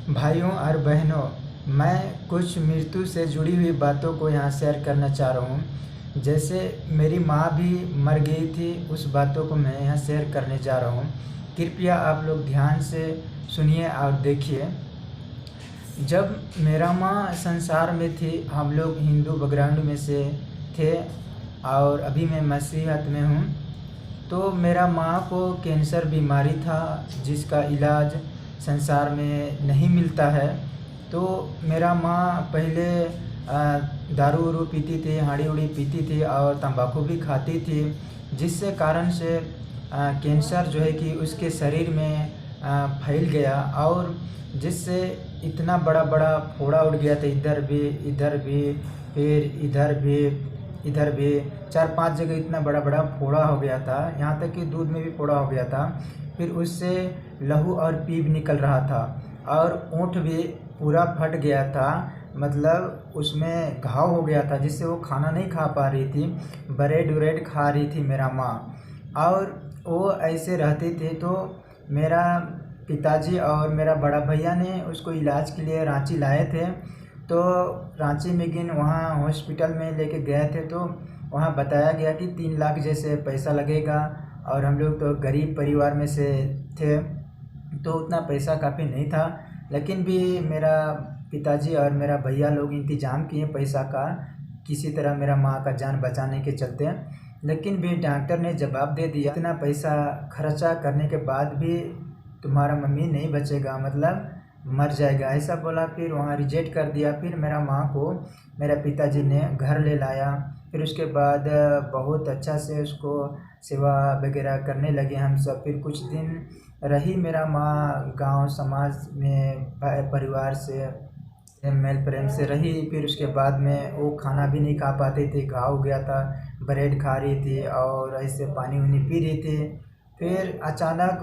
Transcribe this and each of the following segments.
भाइयों और बहनों, मैं कुछ मृत्यु से जुड़ी हुई बातों को यहाँ शेयर करना चाह रहा हूँ। जैसे मेरी माँ भी मर गई थी, उस बातों को मैं यहाँ शेयर करने जा रहा हूँ। कृपया आप लोग ध्यान से सुनिए और देखिए। जब मेरा माँ संसार में थी, हम लोग हिंदू बैकग्राउंड में से थे और अभी मैं मसीहत में हूँ। तो मेरा माँ को कैंसर बीमारी था, जिसका इलाज संसार में नहीं मिलता है। तो मेरा माँ पहले दारू उरू पीती थी, हाड़ी उड़ी पीती थी और तंबाकू भी खाती थी, जिससे कारण से कैंसर जो है कि उसके शरीर में फैल गया और जिससे इतना बड़ा बड़ा फोड़ा उठ गया था, इधर भी, फिर इधर भी 4-5 जगह इतना बड़ा बड़ा फोड़ा हो गया था। यहाँ तक कि दूध में भी फोड़ा हो गया था। फिर उससे लहू और पीप निकल रहा था और ऊँट भी पूरा फट गया था, मतलब उसमें घाव हो गया था, जिससे वो खाना नहीं खा पा रही थी। ब्रेड व्रेड खा रही थी मेरा माँ, और वो ऐसे रहती थी। तो मेरा पिताजी और मेरा बड़ा भैया ने उसको इलाज के लिए रांची लाए थे। तो रांची में वहाँ हॉस्पिटल में लेके गए थे, तो वहाँ बताया गया कि 3 लाख जैसे पैसा लगेगा, और हम लोग तो गरीब परिवार में से थे, तो उतना पैसा काफ़ी नहीं था। लेकिन भी मेरा पिताजी और मेरा भैया लोग इंतज़ाम किए पैसा का, किसी तरह मेरा माँ का जान बचाने के चलते। लेकिन भी डॉक्टर ने जवाब दे दिया, इतना पैसा खर्चा करने के बाद भी तुम्हारा मम्मी नहीं बचेगा, मतलब मर जाएगा, ऐसा बोला। फिर वहाँ रिजेक्ट कर दिया। फिर मेरा माँ को मेरा पिताजी ने घर ले लाया। फिर उसके बाद बहुत अच्छा से उसको सेवा वगैरह करने लगे हम सब। फिर कुछ दिन रही मेरा माँ गांव समाज में, परिवार से मेल प्रेम से रही। फिर उसके बाद में वो खाना भी नहीं खा पाती थी, घाव हो गया था। ब्रेड खा रही थी और ऐसे पानी उनी पी रही थी। फिर अचानक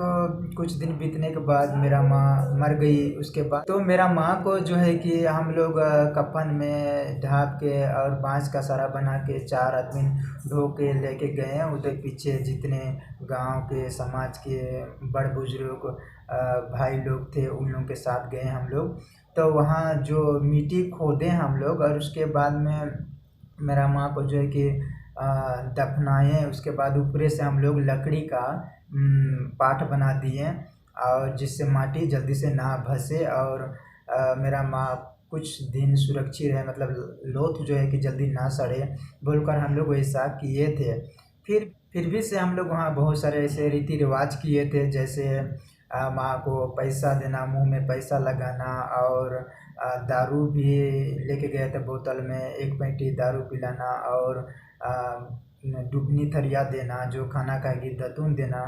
कुछ दिन बीतने के बाद मेरा माँ मर गई। उसके बाद तो मेरा माँ को जो है कि हम लोग कफन में ढाप के और बांस का सारा बना के 4 आदमी ढो के लेके गए। उधर पीछे जितने गांव के समाज के बड़ बुजुर्ग भाई लोग थे, उन लोगों के साथ गए हम लोग। तो वहाँ जो मिट्टी खोदे हम लोग, और उसके बाद में मेरा माँ को जो है कि दफनाए। उसके बाद ऊपर से हम लोग लकड़ी का पाठ बना दिए, और जिससे माटी जल्दी से ना भसे और मेरा माँ कुछ दिन सुरक्षित रहे, मतलब लोथ जो है कि जल्दी ना सड़े, बोलकर हम लोग ऐसा किए थे। फिर भी से हम लोग वहाँ बहुत सारे ऐसे रीति रिवाज किए थे, जैसे माँ को पैसा देना, मुंह में पैसा लगाना, और दारू भी लेके गए थे बोतल में, 1 पेटी दारू पिलाना, और डुबनी थरिया देना, जो खाना खाएगी दतून देना।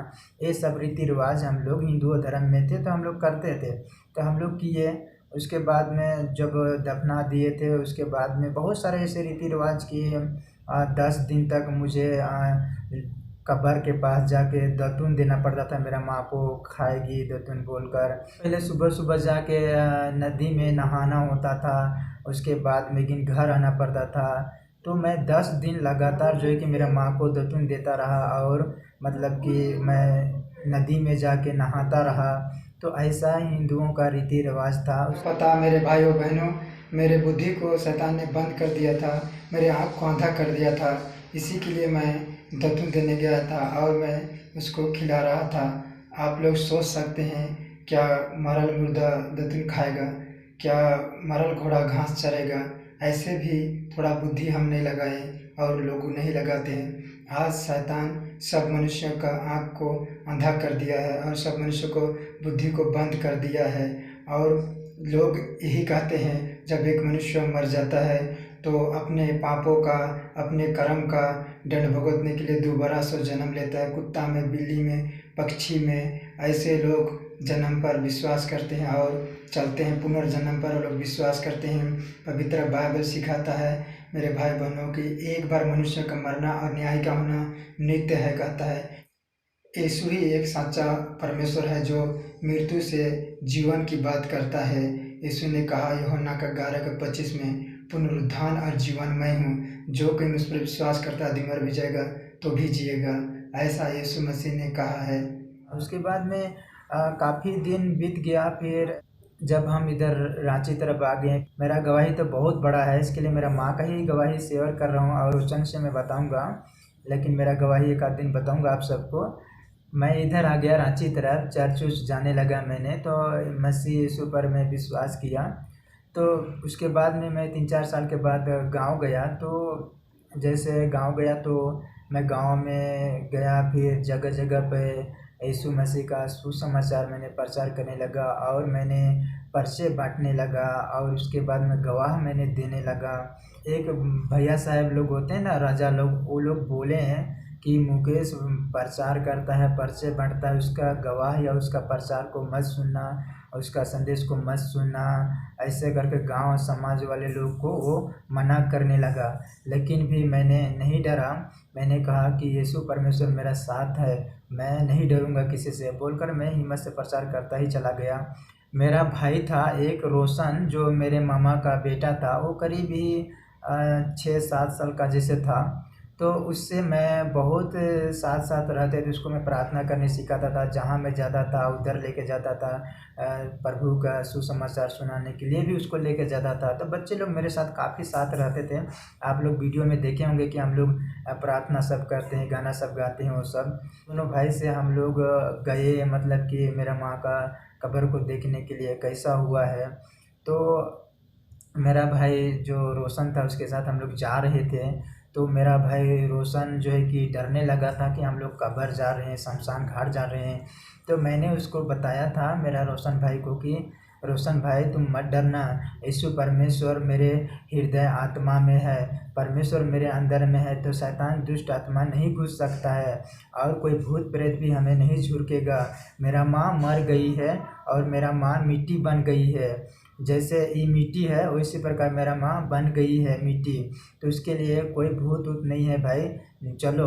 ये सब रीति रिवाज हम लोग हिंदू धर्म में थे, तो हम लोग करते थे, तो हम लोग किए। उसके बाद में जब दफना दिए थे, उसके बाद में बहुत सारे ऐसे रीति रिवाज किए। 10 दिन तक मुझे कब्र के पास जाके दतून देना पड़ता था मेरा माँ को, खाएगी दतून बोलकर। पहले सुबह सुबह जाके नदी में नहाना होता था, उसके बाद में घर आना पड़ता था। तो मैं 10 दिन लगातार जो है कि मेरा माँ को दतून देता रहा, और मतलब कि मैं नदी में जाके नहाता रहा। तो ऐसा हिंदुओं का रीति रिवाज था। पता मेरे भाइयों बहनों, मेरे बुद्धि को शैतान ने बंद कर दिया था, मेरे आँख को अंधा कर दिया था। इसी के लिए मैं दतून देने गया था और मैं उसको खिला रहा था। आप लोग सोच सकते हैं, क्या मरल मुर्दा दतून खाएगा? क्या मरल घोड़ा घास चरेगा? ऐसे भी थोड़ा बुद्धि हम नहीं लगाए और लोग नहीं लगाते हैं। आज शैतान सब मनुष्यों का आँख को अंधा कर दिया है और सब मनुष्यों को बुद्धि को बंद कर दिया है। और लोग यही कहते हैं, जब एक मनुष्य मर जाता है तो अपने पापों का, अपने कर्म का दंड भुगतने के लिए दोबारा से जन्म लेता है। कुत्ता में, बिल्ली में, पक्षी में, ऐसे लोग जन्म पर विश्वास करते हैं और चलते हैं। पुनर्जन्म पर लोग विश्वास करते हैं। पवित्र बाइबल सिखाता है मेरे भाई बहनों की, एक बार मनुष्य का मरना और न्याय का होना नित्य है, कहता है। यीशु ही एक सच्चा परमेश्वर है जो मृत्यु से जीवन की बात करता है। यीशु ने कहा यूहन्ना का 11:25 में, पुनरुत्थान और जीवन मैं हूँ, जो कोई मुझ पर विश्वास करता है, मर भी जाएगा तो भी जिएगा। ऐसा यीशु मसीह ने कहा है। उसके बाद में काफ़ी दिन बीत गया। फिर जब हम इधर रांची तरफ आ गए, मेरा गवाही तो बहुत बड़ा है, इसके लिए मेरा माँ का ही गवाही शेयर कर रहा हूँ और रोशन से मैं बताऊँगा, लेकिन मेरा गवाही एक आध दिन बताऊँगा आप सबको। मैं इधर आ गया रांची तरफ, चर्च उर्च जाने लगा मैंने, तो मसीह यीशु पर मैं विश्वास किया। तो उसके बाद में मैं 3-4 साल के बाद गांव गया। तो जैसे गांव गया तो मैं गांव में गया, फिर जगह जगह पे यीशु मसीह का सुसमाचार मैंने प्रचार करने लगा और मैंने पर्चे बांटने लगा और उसके बाद में गवाह मैंने देने लगा। एक भैया साहब लोग होते हैं ना, राजा लोग, वो लोग बोले हैं कि मुकेश प्रचार करता है, पर्चे बांटता है, उसका गवाह या उसका प्रचार को मत सुनना, उसका संदेश को मत सुनना, ऐसे करके गांव समाज वाले लोग को वो मना करने लगा। लेकिन भी मैंने नहीं डरा, मैंने कहा कि यीशु परमेश्वर मेरा साथ है, मैं नहीं डरूंगा किसी से, बोलकर मैं हिम्मत से प्रचार करता ही चला गया। मेरा भाई था एक रोशन, जो मेरे मामा का बेटा था, वो करीब ही 6-7 साल का जैसे था। तो उससे मैं बहुत साथ साथ रहते थे, उसको मैं प्रार्थना करने सिखाता था, जहाँ मैं जाता था उधर लेके जाता था, प्रभु का सुसमाचार सुनाने के लिए भी उसको लेके जाता था। तो बच्चे लोग मेरे साथ काफ़ी साथ रहते थे। आप लोग वीडियो में देखे होंगे कि हम लोग प्रार्थना सब करते हैं, गाना सब गाते हैं, वो सब दोनों भाई से हम लोग गए, मतलब कि मेरा माँ का कब्र को देखने के लिए कैसा हुआ है। तो मेरा भाई जो रोशन था, उसके साथ हम लोग जा रहे थे। तो मेरा भाई रोशन जो है कि डरने लगा था कि हम लोग कब्र जा रहे हैं, शमशान घाट जा रहे हैं। तो मैंने उसको बताया था, मेरा रोशन भाई को, कि रोशन भाई तुम मत डरना, यीशु परमेश्वर मेरे हृदय आत्मा में है, परमेश्वर मेरे अंदर में है, तो शैतान दुष्ट आत्मा नहीं घुस सकता है और कोई भूत प्रेत भी हमें नहीं झुरकेगा। मेरा माँ मर गई है और मेरा माँ मिट्टी बन गई है, जैसे ये मिट्टी है उसी प्रकार मेरा माँ बन गई है मिट्टी, तो उसके लिए कोई भूत ऊत नहीं है भाई, चलो।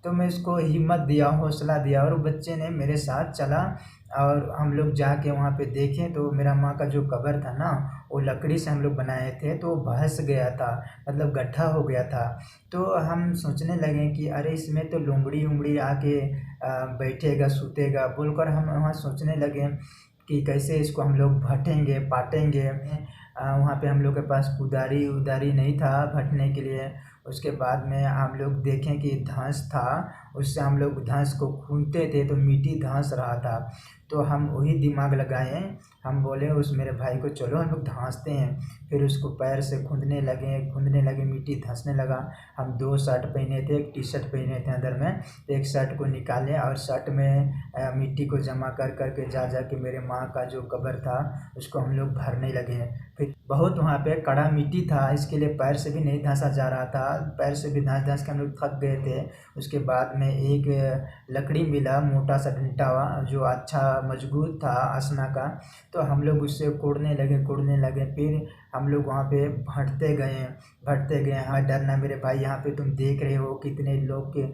तो मैं उसको हिम्मत दिया, हौसला दिया और बच्चे ने मेरे साथ चला और हम लोग जाके वहाँ पे देखें तो मेरा माँ का जो कब्र था ना, वो लकड़ी से हम लोग बनाए थे, तो वो धंस गया था, मतलब गड्ढा हो गया था। तो हम सोचने लगे कि अरे इसमें तो लोमड़ी उमड़ी आके बैठेगा, सूतेगा, बोलकर हम वहाँ सोचने लगे कि कैसे इसको हम लोग भटेंगे, पाटेंगे। वहाँ पे हम लोग के पास कुदारी उदारी नहीं था भटने के लिए। उसके बाद में हम लोग देखें कि धंस था, उससे हम लोग धंस को खूंदते थे तो मिट्टी धंस रहा था। तो हम वही दिमाग लगाए, हम बोले उस मेरे भाई को चलो हम लोग धंसते हैं। फिर उसको पैर से खूंदने लगे, मिट्टी धंसने लगा। हम 2 शर्ट पहने थे, एक टी शर्ट पहने थे अंदर में, तो एक शर्ट को निकाले और शर्ट में मिट्टी को जमा कर करके जा के मेरे माँ का जो कब्र था उसको हम लोग भरने लगे। फिर बहुत वहाँ पे कड़ा मिट्टी था, इसके लिए पैर से भी नहीं धंसा जा रहा था, पैर से भी धंस धंस के हम लोग थक गए थे। उसके बाद में एक लकड़ी मिला, मोटा सा डंडा जो अच्छा मजबूत था असना का, तो हम लोग उससे कोड़ने लगे। फिर हम लोग वहाँ पे भटते गए। हाँ, डरना मेरे भाई, यहाँ पे तुम देख रहे हो कितने लोग के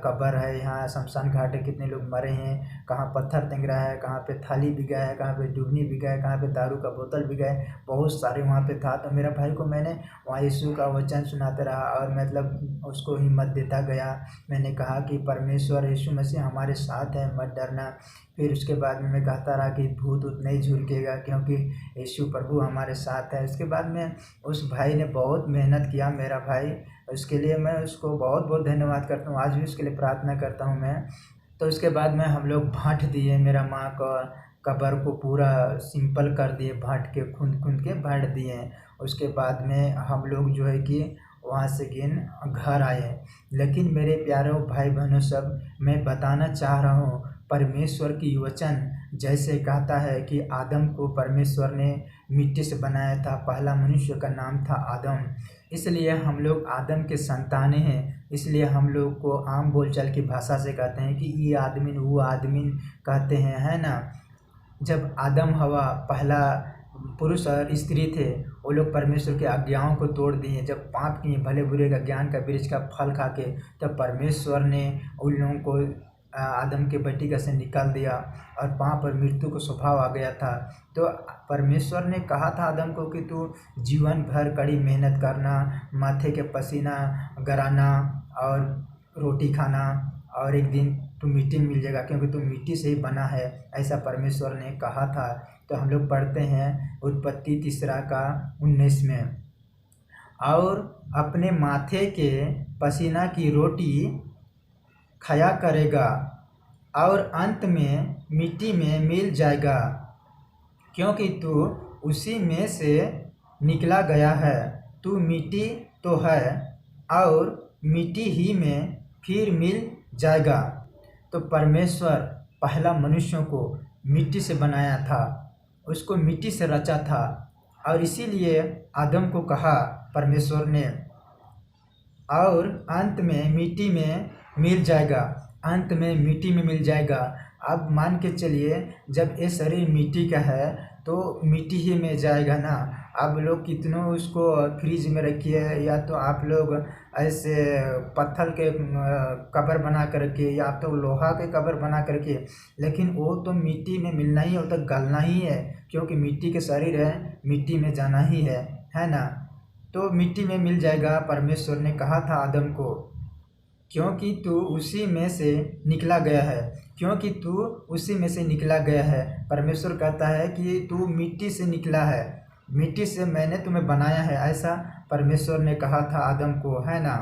कब्र है, यहाँ शमशान घाट है, कितने लोग मरे हैं, कहाँ पत्थर टिंग रहा है, कहाँ पे थाली बिगा है, कहाँ पे डुबनी बिगा है, कहाँ पे दारू का बोतल बिगा है, बहुत सारे वहाँ पे था। तो मेरा भाई को मैंने वहाँ यीशु का वचन सुनाता रहा और मतलब उसको हिम्मत देता गया। मैंने कहा कि परमेश्वर यीशु मसीह हमारे साथ है, मत डरना। फिर उसके बाद में मैं कहता रहा कि भूत उत नहीं झुरकेगा, क्योंकि यीशु प्रभु हमारे साथ है। उसके बाद में उस भाई ने बहुत मेहनत किया, मेरा भाई, उसके लिए मैं उसको बहुत बहुत धन्यवाद करता हूँ, आज भी उसके लिए प्रार्थना करता हूँ मैं। तो उसके बाद में हम लोग भाट दिए, मेरा माँ का कब्र को पूरा सिंपल कर दिए, भाट के खूंद के भाट दिए। उसके बाद में हम लोग जो है कि वहाँ से घर आए। लेकिन मेरे प्यारे भाई बहनों सब, मैं बताना चाह रहा हूँ, परमेश्वर की वचन जैसे कहता है कि आदम को परमेश्वर ने मिट्टी से बनाया था, पहला मनुष्य का नाम था आदम, इसलिए हम लोग आदम के संतानें हैं। इसलिए हम लोग को आम बोलचाल की भाषा से कहते हैं कि ये आदमीन वो आदमीन कहते हैं, है ना। जब आदम हवा पहला पुरुष और स्त्री थे, वो लोग परमेश्वर की आज्ञाओं को तोड़ दिए, जब पाप किए, भले बुरे का ज्ञान का वृक्ष का फल खा के, तब परमेश्वर ने उन लोगों को आदम के बटिका से निकाल दिया और पाप और मृत्यु को स्वभाव आ गया था। तो परमेश्वर ने कहा था आदम को कि तू जीवन भर कड़ी मेहनत करना, माथे के पसीना गराना और रोटी खाना, और एक दिन तू मिट्टी में मिल जाएगा, क्योंकि तू मिट्टी से ही बना है, ऐसा परमेश्वर ने कहा था। तो हम लोग पढ़ते हैं उत्पत्ति 3:19 में, और अपने माथे के पसीना की रोटी खाया करेगा और अंत में मिट्टी में मिल जाएगा, क्योंकि तू उसी में से निकला गया है। तू मिट्टी तो है और मिट्टी ही में फिर मिल जाएगा। तो परमेश्वर पहला मनुष्यों को मिट्टी से बनाया था, उसको मिट्टी से रचा था, और इसीलिए आदम को कहा परमेश्वर ने, और अंत में मिट्टी में मिल जाएगा, अंत में मिट्टी में मिल जाएगा। अब मान के चलिए जब ये शरीर मिट्टी का है तो मिट्टी ही में जाएगा ना। अब लोग कितनों उसको फ्रिज में रखिए, या तो आप लोग ऐसे पत्थर के कबर बना करके, या तो लोहा के कबर बना करके, लेकिन वो तो मिट्टी में मिलना ही है, वो तो गलना ही है, क्योंकि मिट्टी के शरीर है, मिट्टी में जाना ही है ना। तो मिट्टी में मिल जाएगा, परमेश्वर ने कहा था आदम को, क्योंकि तू उसी में से निकला गया है, क्योंकि तू उसी में से निकला गया है। परमेश्वर कहता है कि तू मिट्टी से निकला है, मिट्टी से मैंने तुम्हें बनाया है, ऐसा परमेश्वर ने कहा था आदम को, है ना।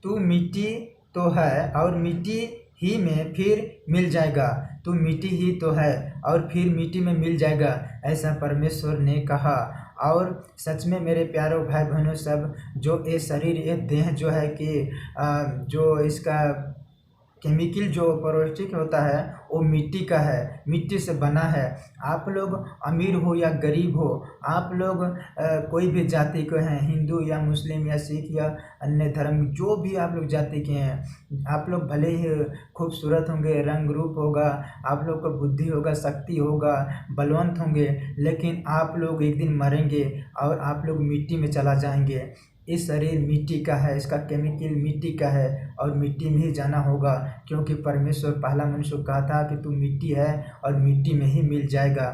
तू मिट्टी तो है और मिट्टी ही में फिर मिल जाएगा, तू मिट्टी ही तो है और फिर मिट्टी में मिल जाएगा, ऐसा परमेश्वर ने कहा। और सच में मेरे प्यारों भाई बहनों सब, जो ये शरीर, ये देह जो है कि जो इसका केमिकल जो पौष्टिक होता है वो मिट्टी का है, मिट्टी से बना है। आप लोग अमीर हो या गरीब हो, आप लोग कोई भी जाति के हैं, हिंदू या मुस्लिम या सिख या अन्य धर्म, जो भी आप लोग जाति के हैं, आप लोग भले ही खूबसूरत होंगे, रंग रूप होगा, आप लोग को बुद्धि होगा, शक्ति होगा, बलवंत होंगे, लेकिन आप लोग एक दिन मरेंगे और आप लोग मिट्टी में चला जाएंगे। इस शरीर मिट्टी का है, इसका केमिकल मिट्टी का है और मिट्टी में ही जाना होगा, क्योंकि परमेश्वर पहला मनुष्य को कहा था कि तू मिट्टी है और मिट्टी में ही मिल जाएगा।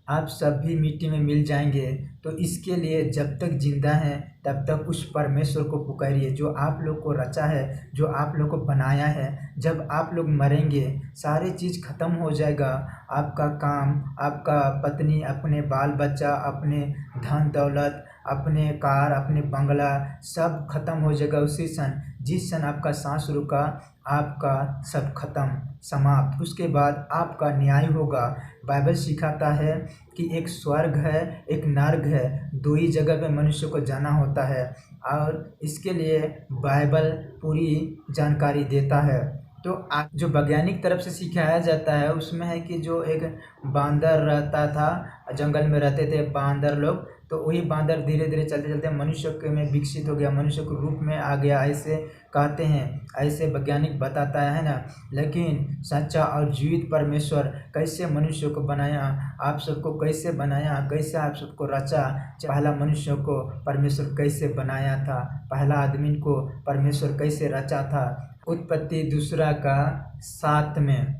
आप सब भी मिट्टी में मिल जाएंगे। तो इसके लिए जब तक जिंदा हैं तब तक उस परमेश्वर को पुकारिए जो आप लोग को रचा है, जो आप लोग को बनाया है। जब आप लोग मरेंगे सारी चीज़ ख़त्म हो जाएगा, आपका काम, आपका पत्नी, अपने बाल बच्चा, अपने धन दौलत, अपने कार, अपने बंगला, सब खत्म हो जाएगा उसी क्षण। जिस क्षण आपका सांस रुका, आपका सब खत्म, समाप्त। उसके बाद आपका न्याय होगा। बाइबल सिखाता है कि एक स्वर्ग है, एक नर्क है, दो ही जगह पे मनुष्य को जाना होता है, और इसके लिए बाइबल पूरी जानकारी देता है। तो जो वैज्ञानिक तरफ से सिखाया जाता है उसमें है कि जो एक बांदर रहता था, जंगल में रहते थे बांदर लोग, तो वही बांदर धीरे धीरे चलते चलते मनुष्य के में विकसित हो गया, मनुष्य के रूप में आ गया, ऐसे कहते हैं, ऐसे वैज्ञानिक बताता है ना। लेकिन सच्चा और जीवित परमेश्वर कैसे मनुष्य को बनाया, आप सबको कैसे बनाया, कैसे आप सबको रचा, पहला मनुष्य को परमेश्वर कैसे बनाया था, पहला आदमी को परमेश्वर कैसे रचा था। उत्पत्ति 2:7 में,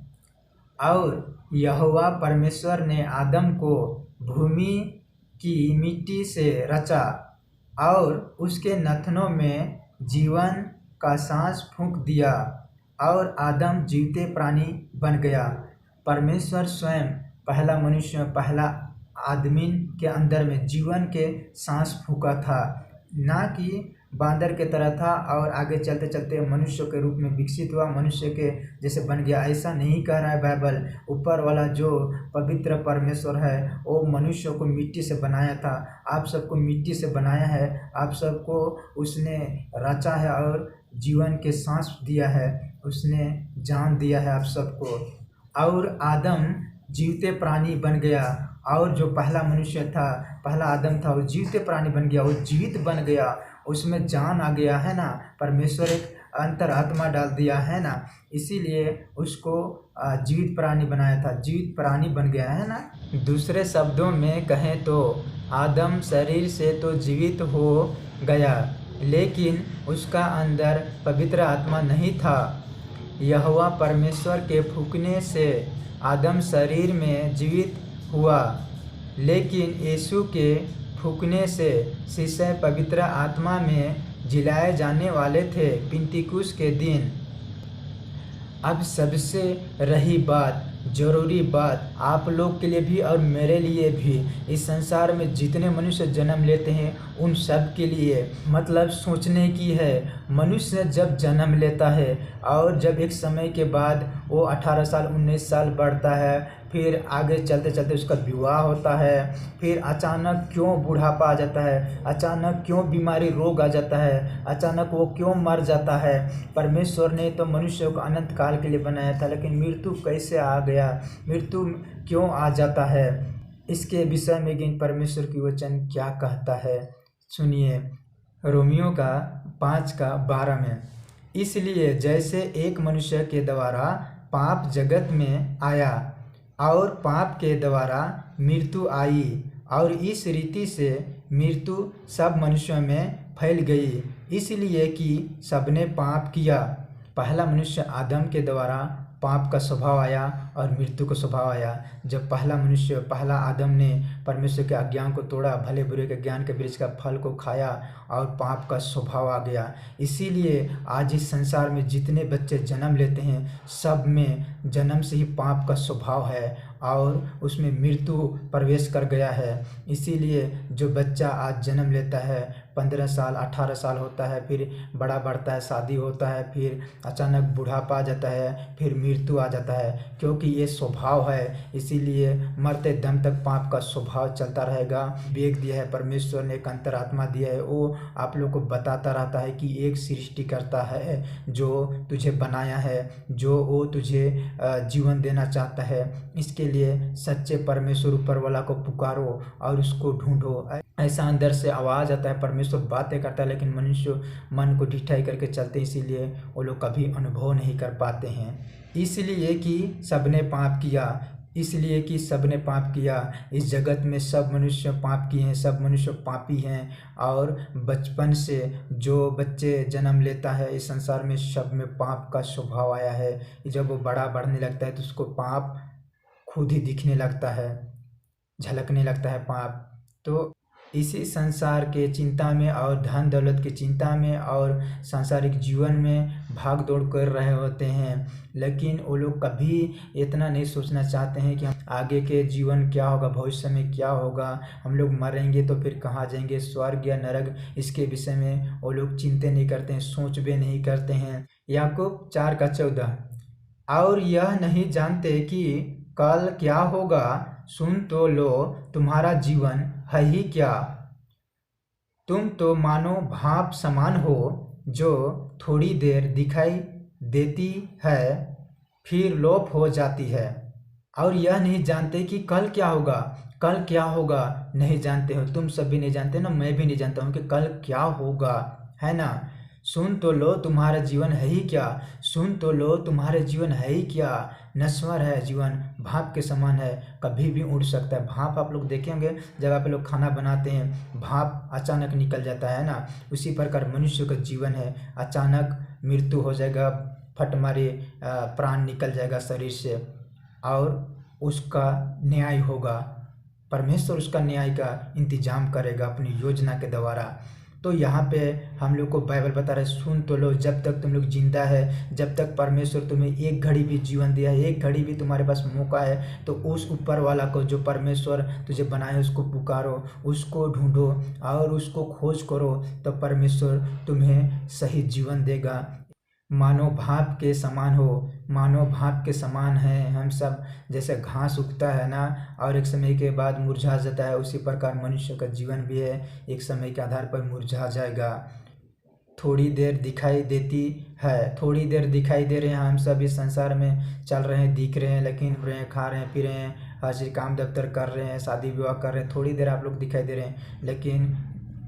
और यहोवा परमेश्वर ने आदम को भूमि की मिट्टी से रचा और उसके नथनों में जीवन का सांस फूंक दिया और आदम जीवते प्राणी बन गया। परमेश्वर स्वयं पहला मनुष्य, पहला आदमी के अंदर में जीवन के सांस फूंका था, ना कि बांदर के तरह था और आगे चलते चलते मनुष्य के रूप में विकसित हुआ, मनुष्य के जैसे बन गया, ऐसा नहीं कह रहा है बाइबल। ऊपर वाला जो पवित्र परमेश्वर है वो मनुष्य को मिट्टी से बनाया था, आप सबको मिट्टी से बनाया है, आप सबको उसने रचा है और जीवन के सांस दिया है, उसने जान दिया है आप सबको। और आदम जीवते प्राणी बन गया, और जो पहला मनुष्य था, पहला आदम था, वो जीवते प्राणी बन गया, वो जीवित बन गया, उसमें जान आ गया, है ना। परमेश्वर एक अंतरात्मा डाल दिया, है ना, इसीलिए उसको जीवित प्राणी बनाया था, जीवित प्राणी बन गया, है ना। दूसरे शब्दों में कहें तो आदम शरीर से तो जीवित हो गया, लेकिन उसका अंदर पवित्र आत्मा नहीं था। यहोवा परमेश्वर के फूंकने से आदम शरीर में जीवित हुआ, लेकिन यीशु के फूंकने से शिष्य पवित्र आत्मा में जिलाए जाने वाले थे। पिंतीकुस के दिन अब सबसे रही बात, ज़रूरी बात आप लोग के लिए भी और मेरे लिए भी, इस संसार में जितने मनुष्य जन्म लेते हैं उन सब के लिए मतलब सोचने की है। मनुष्य जब जन्म लेता है और जब एक समय के बाद वो 18 साल 19 साल बढ़ता है, फिर आगे चलते चलते उसका विवाह होता है, फिर अचानक क्यों बुढ़ापा आ जाता है, अचानक क्यों बीमारी रोग आ जाता है, अचानक वो क्यों मर जाता है। परमेश्वर ने तो मनुष्य को अनंत काल के लिए बनाया था, लेकिन मृत्यु कैसे आ गया, मृत्यु क्यों आ जाता है, इसके विषय में लेकिन परमेश्वर की वचन क्या कहता है सुनिए। रोमियो का 5:12 में, इसलिए जैसे एक मनुष्य के द्वारा पाप जगत में आया और पाप के द्वारा मृत्यु आई, और इस रीति से मृत्यु सब मनुष्यों में फैल गई, इसलिए कि सबने पाप किया। पहला मनुष्य आदम के द्वारा पाप का स्वभाव आया और मृत्यु का स्वभाव आया। जब पहला आदम ने परमेश्वर के आज्ञा को तोड़ा, भले बुरे के ज्ञान के वृक्ष का फल को खाया और पाप का स्वभाव आ गया। इसीलिए आज इस संसार में जितने बच्चे जन्म लेते हैं सब में जन्म से ही पाप का स्वभाव है और उसमें मृत्यु प्रवेश कर गया है। इसीलिए जो बच्चा आज जन्म लेता है 15 साल 18 साल होता है, फिर बड़ा बढ़ता है, शादी होता है, फिर अचानक बुढ़ापा आ जाता है, फिर मृत्यु आ जाता है, क्योंकि ये स्वभाव है। इसीलिए मरते दम तक पाप का स्वभाव चलता रहेगा। विवेक दिया है परमेश्वर ने, एक अंतरात्मा दिया है, वो आप लोग को बताता रहता है कि एक सृष्टिकर्ता है जो तुझे बनाया है, जो वो तुझे जीवन देना चाहता है। इसके लिए सच्चे परमेश्वर ऊपर वाला को पुकारो और उसको ढूंढो। ऐसा अंदर से आवाज़ आता है, परमेश्वर बातें करता है, लेकिन मनुष्य मन को ढिठाई करके चलते हैं, इसीलिए वो लोग कभी अनुभव नहीं कर पाते हैं। इसलिए कि सबने पाप किया, इसलिए कि सबने पाप किया। इस जगत में सब मनुष्य पाप किए हैं, सब मनुष्य पापी हैं। और बचपन से जो बच्चे जन्म लेता है इस संसार में सब में पाप का स्वभाव आया है। जब वो बड़ा बढ़ने लगता है तो उसको पाप खुद ही दिखने लगता है, झलकने लगता है पाप। तो इसी संसार के चिंता में और धन दौलत की चिंता में और सांसारिक जीवन में भाग दौड़ कर रहे होते हैं, लेकिन वो लोग कभी इतना नहीं सोचना चाहते हैं कि आगे के जीवन क्या होगा, भविष्य में क्या होगा, हम लोग मरेंगे तो फिर कहाँ जाएंगे, स्वर्ग या नरक, इसके विषय में वो लोग चिंता नहीं करते हैं, सोच भी नहीं करते हैं। याकूब 4:14, और यह नहीं जानते कि कल क्या होगा, सुन तो लो तुम्हारा जीवन है ही क्या, तुम तो मानो भाप समान हो जो थोड़ी देर दिखाई देती है फिर लोप हो जाती है। और यह नहीं जानते कि कल क्या होगा, कल क्या होगा नहीं जानते हो, तुम सब भी नहीं जानते ना, मैं भी नहीं जानता हूँ कि कल क्या होगा, है ना। सुन तो लो तुम्हारा जीवन है ही क्या, सुन तो लो तुम्हारे जीवन है ही क्या, नश्वर है जीवन, भाप के समान है, कभी भी उड़ सकता है। भाप आप लोग देखे होंगे जब आप लोग खाना बनाते हैं, भाप अचानक निकल जाता है ना, उसी प्रकार मनुष्य का जीवन है। अचानक मृत्यु हो जाएगा, फट मारे प्राण निकल जाएगा शरीर से, और उसका न्याय होगा। परमेश्वर उसका न्याय का इंतजाम करेगा अपनी योजना के द्वारा। तो यहाँ पे हम लोग को बाइबल बता रहा है, सुन तो लो, जब तक तुम लोग जिंदा है, जब तक परमेश्वर तुम्हें एक घड़ी भी जीवन दिया है, एक घड़ी भी तुम्हारे पास मौका है, तो उस ऊपर वाला को जो परमेश्वर तुझे बनाए उसको पुकारो, उसको ढूंढो और उसको खोज करो, तो परमेश्वर तुम्हें सही जीवन देगा। मानो भाप के समान हो, मानो भाप के समान हैं हम सब। जैसे घास उगता है ना और एक समय के बाद मुरझा जाता है, उसी प्रकार मनुष्य का जीवन भी है, एक समय के आधार पर मुरझा जाएगा। थोड़ी देर दिखाई देती है, थोड़ी देर दिखाई दे रहे हैं, हम सब इस संसार में चल रहे हैं, दिख रहे हैं, लेकिन रहे हैं, खा रहे हैं, पी रहे हैं, हर चीज़ काम दफ्तर कर रहे हैं, शादी विवाह कर रहे हैं, थोड़ी देर आप लोग दिखाई दे रहे हैं, लेकिन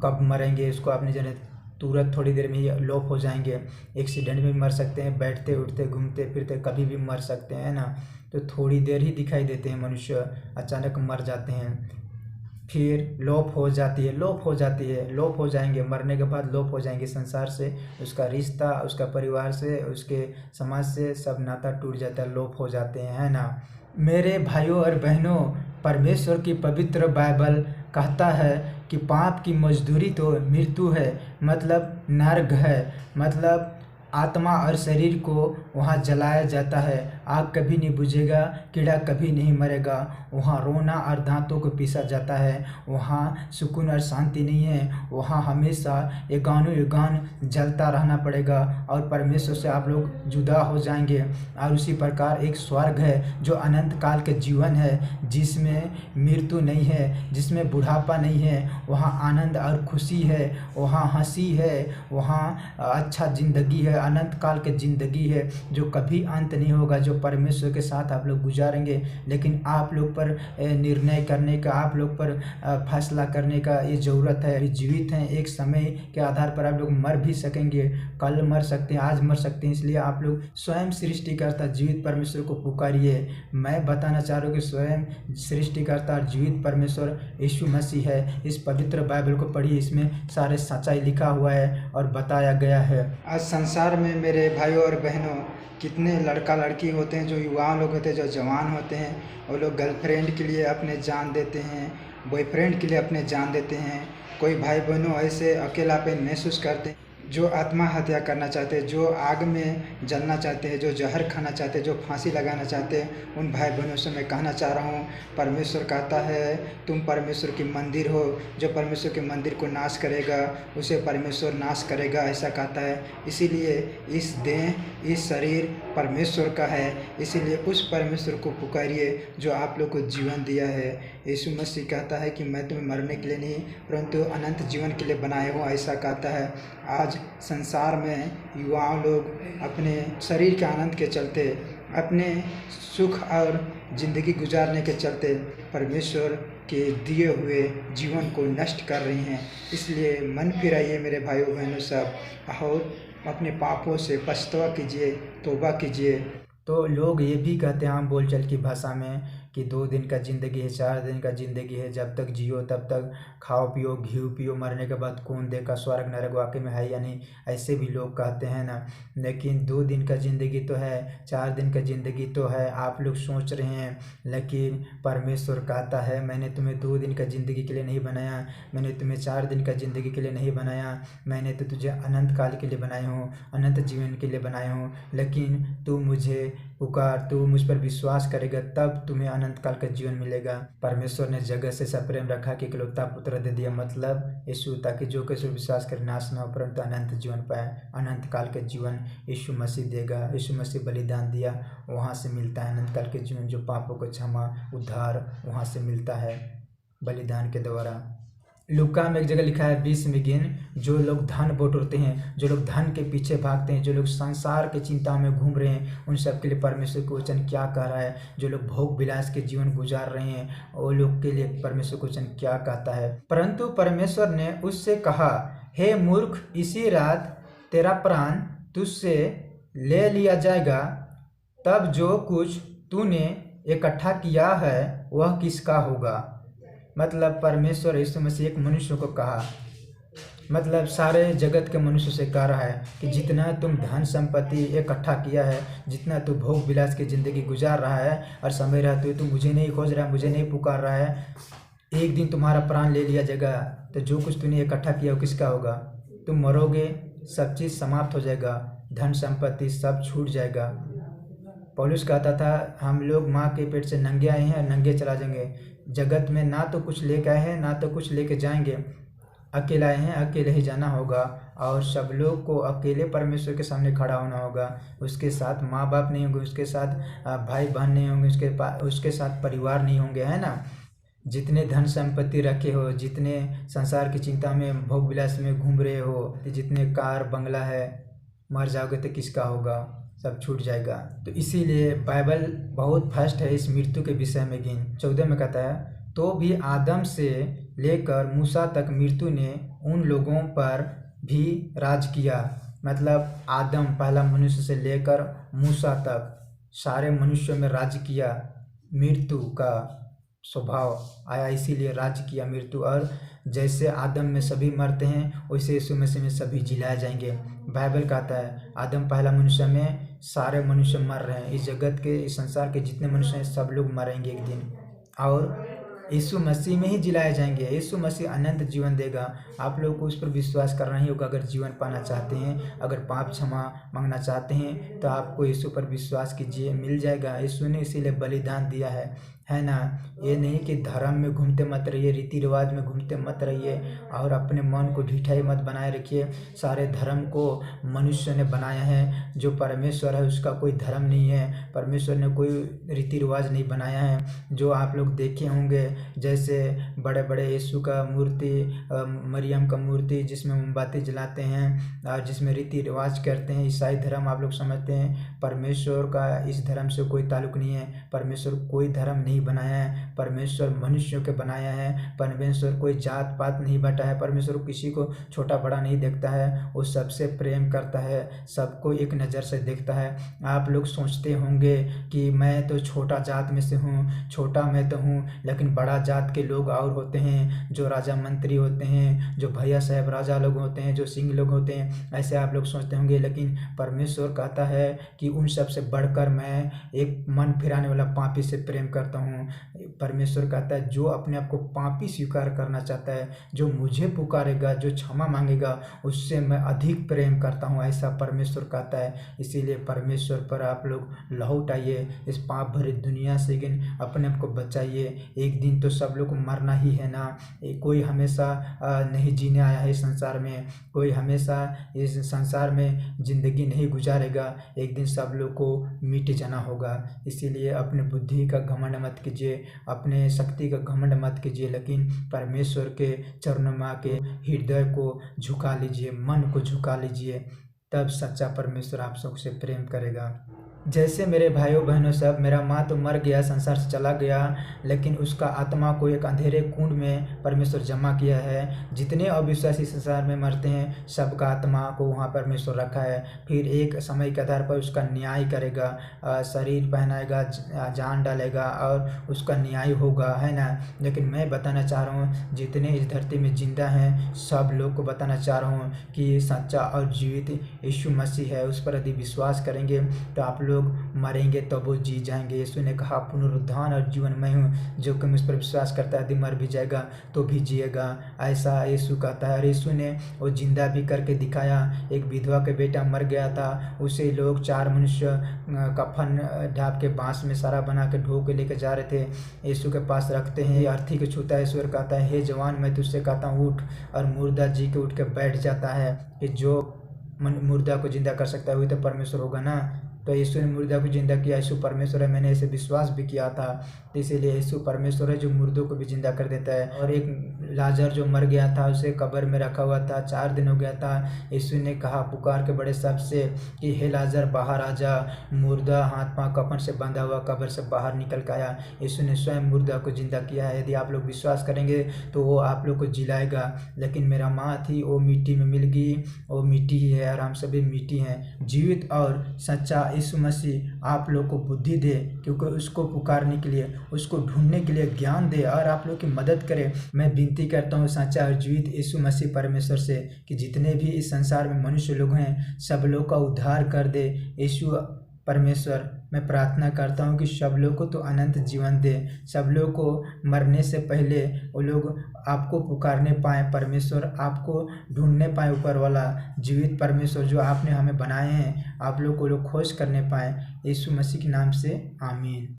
कब मरेंगे इसको आप नहीं जाने, तुरंत थोड़ी देर में ही लोप हो जाएंगे। एक्सीडेंट में मर सकते हैं, बैठते उठते घूमते फिरते कभी भी मर सकते हैं ना। तो थोड़ी देर ही दिखाई देते हैं मनुष्य, अचानक मर जाते हैं, फिर लोप हो जाती है, लोप हो जाती है, लोप हो जाएंगे, मरने के बाद लोप हो जाएंगे संसार से, उसका रिश्ता, उसका परिवार से, उसके समाज से सब नाता टूट जाता है, लोप हो जाते हैं, है ना। मेरे भाइयों और बहनों, परमेश्वर की पवित्र बाइबल कहता है कि पाप की मजदूरी तो मृत्यु है, मतलब नर्क है, मतलब आत्मा और शरीर को वहाँ जलाया जाता है। आग कभी नहीं बुझेगा, कीड़ा कभी नहीं मरेगा। वहाँ रोना और दांतों को पीसा जाता है। वहाँ सुकून और शांति नहीं है। वहाँ हमेशा युगान जलता रहना पड़ेगा और परमेश्वर से आप लोग जुदा हो जाएंगे। और उसी प्रकार एक स्वर्ग है जो अनंत काल के जीवन है, जिसमें मृत्यु नहीं है, जिसमें बुढ़ापा नहीं है। वहाँ आनंद और खुशी है, वहाँ हंसी है, वहाँ अच्छा ज़िंदगी है, अनंत काल की ज़िंदगी है जो कभी अंत नहीं होगा, जो परमेश्वर के साथ आप लोग गुजारेंगे। लेकिन आप लोग पर निर्णय करने का, आप लोग पर फैसला करने का ये ज़रूरत है। अभी जीवित हैं, एक समय के आधार पर आप लोग मर भी सकेंगे, कल मर सकते हैं, आज मर सकते हैं। इसलिए आप लोग स्वयं सृष्टिकर्ता जीवित परमेश्वर को पुकारिए। मैं बताना चाह रहा हूँ कि स्वयं सृष्टिकर्ता और जीवित परमेश्वर यीशु मसीह है। इस पवित्र बाइबल को पढ़िए, इसमें सारे सच्चाई लिखा हुआ है और बताया गया है। आज संसार में मेरे भाइयों और बहनों कितने लड़का लड़की होते हैं, जो युवा लोग होते हैं, जो जवान होते हैं, वो लोग गर्लफ्रेंड के लिए अपने जान देते हैं, बॉयफ्रेंड के लिए अपने जान देते हैं। कोई भाई बहनों ऐसे अकेलापन महसूस करते हैं, जो आत्महत्या करना चाहते हैं, जो आग में जलना चाहते हैं, जो जहर खाना चाहते हैं, जो फांसी लगाना चाहते हैं। उन भाई बहनों से मैं कहना चाह रहा हूँ, परमेश्वर कहता है तुम परमेश्वर की मंदिर हो। जो परमेश्वर के मंदिर को नाश करेगा उसे परमेश्वर नाश करेगा, ऐसा कहता है। इसीलिए इस देह, इस शरीर परमेश्वर का है। इसीलिए उस परमेश्वर को पुकारिए जो आप लोग को जीवन दिया है। यीशु मसीह कहता है कि मैं तुम्हें मरने के लिए नहीं परंतु अनंत जीवन के लिए बनाया हूँ, ऐसा कहता है। आज संसार में युवाओं लोग अपने शरीर के आनंद के चलते, अपने सुख और ज़िंदगी गुजारने के चलते परमेश्वर के दिए हुए जीवन को नष्ट कर रही हैं। इसलिए मन फिराइए मेरे भाइयों बहनों सब, और अपने पापों से पछतावा कीजिए, तौबा कीजिए। तो लोग ये भी कहते हैं आम बोलचाल की भाषा में कि 2 दिन का ज़िंदगी है, 4 दिन का ज़िंदगी है, जब तक जियो तब तक खाओ पियो घी पियो, मरने के बाद कौन देखा स्वर्ग नरक वाकई में है या नहीं, ऐसे भी लोग कहते हैं ना। लेकिन 2 दिन का ज़िंदगी तो है, 4 दिन का ज़िंदगी तो है, आप लोग सोच रहे हैं। लेकिन परमेश्वर कहता है मैंने तुम्हें 2 दिन का ज़िंदगी के लिए नहीं बनाया, मैंने तुम्हें 4 दिन का ज़िंदगी के लिए नहीं बनाया, मैंने तो तुझे अनंत काल के लिए बनाया हूँ, अनंत जीवन के लिए बनाया हूँ। लेकिन तू मुझे पुकार, तू मुझ पर विश्वास करेगा तब तुम्हें अनंत काल का जीवन मिलेगा। परमेश्वर ने जगत से सब प्रेम रखा कि इकलौता पुत्र दे दिया, मतलब यीशु, ताकि जो किसी विश्वास कर नाश न हो परंतु अनंत जीवन पाए। अनंत काल के जीवन यीशु मसीह देगा। यीशु मसीह बलिदान दिया, वहाँ से मिलता है अनंत काल के जीवन, जो पापों को क्षमा उद्धार वहाँ से मिलता है बलिदान के द्वारा। लुका में एक जगह लिखा है 20 में गिन, जो लोग धन बटोरते हैं, जो लोग धन के पीछे भागते हैं, जो लोग संसार के चिंता में घूम रहे हैं, उन सब के लिए परमेश्वर का वचन क्या कह रहा है। जो लोग भोग विलास के जीवन गुजार रहे हैं, वो लोग के लिए परमेश्वर का वचन क्या कहता है। परंतु परमेश्वर ने उससे कहा, हे मूर्ख, इसी रात तेरा प्राण तुझसे ले लिया जाएगा, तब जो कुछ तूने इकट्ठा किया है वह किसका होगा। मतलब परमेश्वर यीशु मसीह एक मनुष्य को कहा, मतलब सारे जगत के मनुष्य से कह रहा है कि जितना तुम धन संपत्ति इकट्ठा किया है, जितना तू भोग विलास की ज़िंदगी गुजार रहा है और समय रहते हुए तू मुझे नहीं खोज रहा है, मुझे नहीं पुकार रहा है, एक दिन तुम्हारा प्राण ले लिया जाएगा, तो जो कुछ तूने इकट्ठा किया वो किसका होगा। तुम मरोगे, सब चीज़ समाप्त हो जाएगा, धन संपत्ति सब छूट जाएगा। पौलुस कहता था हम लोग माँ के पेट से नंगे आए हैं और नंगे चला जाएंगे। जगत में ना तो कुछ लेके आए हैं ना तो कुछ लेके जाएंगे, अकेले आए हैं अकेले ही जाना होगा। और सब लोग को अकेले परमेश्वर के सामने खड़ा होना होगा। उसके साथ माँ बाप नहीं होंगे, उसके साथ भाई बहन नहीं होंगे, उसके साथ परिवार नहीं होंगे, है ना। जितने धन संपत्ति रखे हो, जितने संसार की चिंता में भोग विलास में घूम रहे हो, जितने कार बंगला है, मर जाओगे तो किसका होगा, सब छूट जाएगा। तो इसीलिए बाइबल बहुत फर्स्ट है इस मृत्यु के विषय में। गिन 14 में कहता है, तो भी आदम से लेकर मूसा तक मृत्यु ने उन लोगों पर भी राज किया। मतलब आदम पहला मनुष्य से लेकर मूसा तक सारे मनुष्यों में राज किया। मृत्यु का स्वभाव आया, इसीलिए राज किया मृत्यु। और जैसे आदम में सभी मरते हैं वैसे यीशु मसीह में सभी जिलाए जाएंगे। बाइबल कहता है आदम पहला मनुष्य में सारे मनुष्य मर रहे हैं। इस जगत के, इस संसार के जितने मनुष्य हैं सब लोग मरेंगे एक दिन। और यीशु मसीह में ही जिलाए जाएंगे। यीशु मसीह अनंत जीवन देगा। आप लोग को उस पर विश्वास करना ही होगा। अगर जीवन पाना चाहते हैं, अगर पाप क्षमा मांगना चाहते हैं, तो आपको यीशु पर विश्वास कीजिए, मिल जाएगा। यीशु ने इसीलिए बलिदान दिया है ना। ये नहीं कि धर्म में घूमते मत रहिए, रीति रिवाज में घूमते मत रहिए और अपने मन को ढिठाई मत बनाए रखिए। सारे धर्म को मनुष्य ने बनाया है। जो परमेश्वर है उसका कोई धर्म नहीं है। परमेश्वर ने कोई रीति रिवाज नहीं बनाया है। जो आप लोग देखे होंगे, जैसे बड़े बड़े यीशु का मूर्ति, मरियम का मूर्ति जिसमें मोमबत्ती जलाते हैं और जिसमें रीति रिवाज करते हैं, ईसाई धर्म आप लोग समझते हैं। परमेश्वर का इस धर्म से कोई ताल्लुक नहीं है। परमेश्वर कोई धर्म नहीं बनाया है। परमेश्वर मनुष्यों के बनाया है। परमेश्वर कोई जात पात नहीं बांटा है। परमेश्वर किसी को छोटा बड़ा नहीं देखता है। वो सबसे प्रेम करता है, सबको एक नज़र से देखता है। आप लोग सोचते होंगे कि मैं तो छोटा जात में से हूँ, छोटा मैं तो हूँ, लेकिन बड़ा जात के लोग और होते हैं, जो राजा मंत्री होते हैं, जो भैया साहब राजा लोग होते हैं, जो सिंह लोग होते हैं, ऐसे आप लोग सोचते होंगे। लेकिन परमेश्वर कहता है कि उन सब से बढ़कर मैं एक मन फिराने वाला पापी से प्रेम करता हूँ। परमेश्वर कहता है जो अपने आप को पापी स्वीकार करना चाहता है, जो मुझे पुकारेगा, जो क्षमा मांगेगा, उससे मैं अधिक प्रेम करता हूँ, ऐसा परमेश्वर कहता है। इसीलिए परमेश्वर पर आप लोग लौट आइए, इस पाप भरी दुनिया से लेकिन अपने आप को बचाइए। एक दिन तो सब लोग को मरना ही है ना। कोई हमेशा नहीं जीने आया है इस संसार में, कोई हमेशा इस संसार में ज़िंदगी नहीं गुजारेगा। एक दिन सब लोग को मिट जाना होगा। इसीलिए अपने बुद्धि का घमंड मत कीजिए, अपने शक्ति का घमंड मत कीजिए, लेकिन परमेश्वर के चरणों में आके हृदय को झुका लीजिए, मन को झुका लीजिए, तब सच्चा परमेश्वर आप सबसे प्रेम करेगा। जैसे मेरे भाइयों बहनों सब, मेरा माँ तो मर गया, संसार से चला गया, लेकिन उसका आत्मा को एक अंधेरे कुंड में परमेश्वर जमा किया है। जितने अविश्वासी संसार में मरते हैं, सबका आत्मा को वहाँ परमेश्वर रखा है। फिर एक समय के आधार पर उसका न्याय करेगा, शरीर पहनाएगा, जान डालेगा और उसका न्याय होगा, है ना। लेकिन मैं बताना चाह रहा हूँ, जितने इस धरती में जिंदा हैं, सब लोग को बताना चाह रहा हूँ कि सच्चा और जीवित यीशु मसीह है। उस पर यदि विश्वास करेंगे तो आप लोग मरेंगे तो वो जी जाएंगे। यीशु ने कहा पुनरुत्थान और जीवन मैं हूँ, जो कि मुझ पर विश्वास करता है यदि मर भी जाएगा तो भी जिएगा, ऐसा यीशु कहता है। और यीशु ने वो जिंदा भी करके दिखाया। एक विधवा के बेटा मर गया था, उसे लोग 4 मनुष्य कफन ढाप के बांस में सारा बना के ढो के लेके जा रहे थे, यीशु के पास रखते हैं। अर्थी को छूता है, ईश्वर कहता है हे जवान मैं तुझसे कहता हूँ उठ, और मुर्दा जी के उठ के बैठ जाता है। कि जो मुर्दा को जिंदा कर सकता है वही तो परमेश्वर होगा ना। तो यीशु ने मुर्दा को जिंदा किया। यीशु परमेश्वर है, मैंने ऐसे विश्वास भी किया था। तो इसीलिए यीशु परमेश्वर है जो मुर्दों को भी जिंदा कर देता है। और एक लाजर जो मर गया था, उसे कब्र में रखा हुआ था, 4 दिन हो गया था। यीशु ने कहा पुकार के बड़े शब्द से कि हे लाजर बाहर आ जा। मुर्दा हाथ पांव कफन से बंधा हुआ कब्र से बाहर निकल के आया। यीशु ने स्वयं मुर्दा को जिंदा किया है। यदि आप लोग विश्वास करेंगे तो वो आप लोग को जिलाएगा। लेकिन मेरा माँ थी, वो मिट्टी में मिल गई, वो मिट्टी ही है और हम सभी मिट्टी हैं। जीवित और सच्चा यीशु मसीह आप लोग को बुद्धि दे, क्योंकि उसको पुकारने के लिए, उसको ढूंढने के लिए ज्ञान दे और आप लोग की मदद करे। मैं विनती करता हूँ सच्चा और जीवित यीशु मसीह परमेश्वर से कि जितने भी इस संसार में मनुष्य लोग हैं, सब लोग का उद्धार कर दे। यीशु परमेश्वर मैं प्रार्थना करता हूँ कि सब लोग को तो अनंत जीवन दे, सब लोग को मरने से पहले वो लोग आपको पुकारने पाए, परमेश्वर आपको ढूंढने पाए, ऊपर वाला जीवित परमेश्वर जो आपने हमें बनाए हैं, आप लोग को लोग खोज करने पाए। यीशु मसीह के नाम से आमीन।